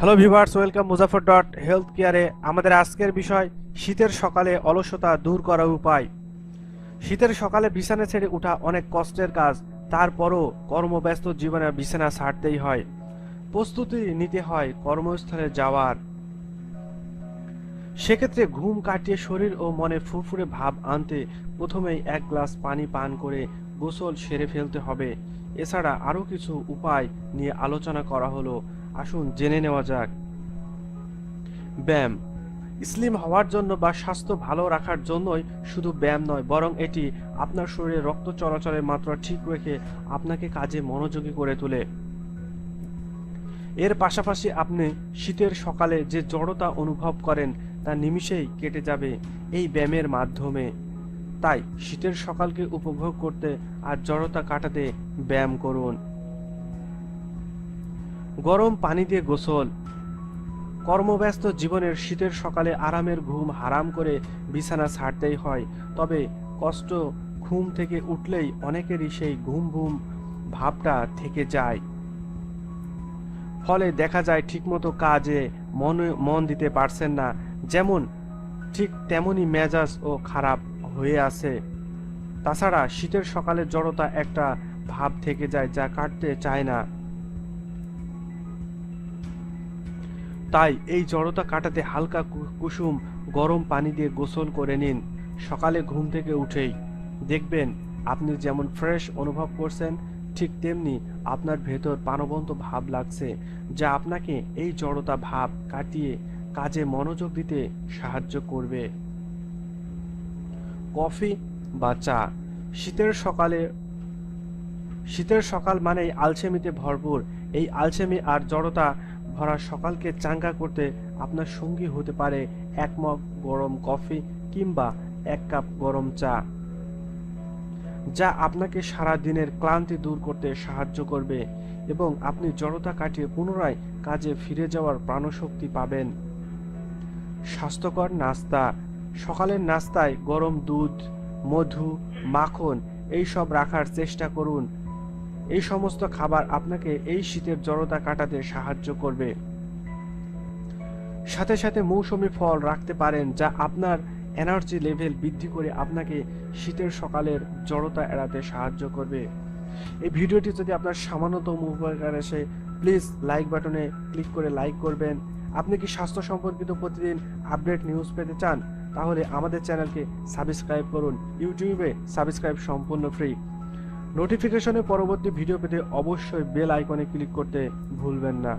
Hello viewers, welcome Muzaffar dot health কেয়ারে। আমাদের আজকের বিষয় শীতের সকালে অলসতা দূর করার উপায়। শীতের সকালে বিছানা ছেড়ে ওঠা অনেক কষ্টের কাজ, তারপরও কর্মব্যস্ত জীবনে বিছানা ছাড়তেই হয়। প্রস্তুতি নিতে হয় কর্মস্থলে যাওয়ার। সেক্ষেত্রে ঘুম কাটিয়ে শরীর ও মনে ফুরফুরে ভাব আনতে প্রথমেই 1 গ্লাস পানি পান করে গোসল সেরে ফেলতে হবে। এছাড়া আরও কিছু উপায় নিয়ে আলোচনা করা হলো, আসুন জেনে নেওয়া যাক। ব্যায়াম স্লিম হওয়ার জন্য বা স্বাস্থ্য ভালো রাখার জন্যই শুধু ব্যায়াম নয়, বরং এটি আপনার শরীরে রক্ত চলাচলের মাত্রা ঠিক রেখে আপনাকে কাজে মনোযোগী করে তোলে। এর পাশাপাশি আপনি শীতের সকালে যে জড়তা অনুভব করেন তা নিমিষেই কেটে যাবে এই ব্যায়ামের মাধ্যমে। তাই শীতের সকালকে উপভোগ করতে আর জড়তা কাটাতে ব্যায়াম করুন। গরম পানি দিয়ে গোসল। কর্মব্যস্ত জীবনের শীতের সকালে আরামের ঘুম হারাম করে বিছানা ছাড়তেই হয়। তবে কষ্ট ঘুম থেকে উঠলেই অনেকেরই সেই ঘুম ঘুম ভাবটা থেকে যায়। ফলে দেখা যায় ঠিকমতো কাজে মন দিতে পারছেন না, যেমন ঠিক তেমনই মেজাজ ও খারাপ হয়ে আছে। তাছাড়া শীতের সকালে জড়তা একটা ভাব থেকে যায় যা কাটতে চায় না। তাই এই জড়তা কাটাতে হালকা কুসুম গরম পানি দিয়ে গোসল করে নিন সকালে ঘুম থেকে উঠেই। দেখবেন আপনি যেমন ফ্রেশ অনুভব করছেন, ঠিক তেমনি আপনার ভেতর প্রাণবন্ত ভাব লাগছে, যা আপনাকে এই জড়তা ভাব কাটিয়ে কাজে মনোযোগ দিতে সাহায্য করবে। কফি বা চা। শীতের সকাল মানেই আলসেমিতে ভরপুর। এই আলসেমি আর জড়তা ভরা সকালকে চাঙ্গা করতে আপনার সঙ্গী হতে পারে 1 মগ গরম কফি কিংবা 1 কাপ গরম চা, যা আপনাকে সারা দিনের ক্লান্তি দূর করতে সাহায্য করবে এবং আপনি জড়তা কাটিয়ে পুনরায় কাজে ফিরে যাওয়ার প্রাণশক্তি পাবেন। স্বাস্থ্যকর নাস্তা। সকালের নাস্তায় গরম দুধ, মধু, মাখন এইসব রাখার চেষ্টা করুন। এই সমস্ত খাবার আপনাকে এই শীতের জড়তা কাটাতে সাহায্য করবে। সাথে সাথে মৌসুমী ফল রাখতে পারেন, যা আপনার এনার্জি লেভেল বৃদ্ধি করে আপনাকে শীতের সকালের জড়তা এড়াতে সাহায্য করবে। এই ভিডিওটি যদি আপনার সামান্যতম উপকার আসে, প্লিজ লাইক বাটনে ক্লিক করে লাইক করবেন। আপনি কি স্বাস্থ্য সম্পর্কিত প্রতিদিন আপডেট নিউজ পেতে চান? তাহলে আমাদের চ্যানেলকে সাবস্ক্রাইব করুন। ইউটিউবে সাবস্ক্রাইব সম্পূর্ণ ফ্রি। নোটিফিকেশনে পরবর্তী ভিডিও পেতে অবশ্যই বেল আইকনে ক্লিক করতে ভুলবেন না।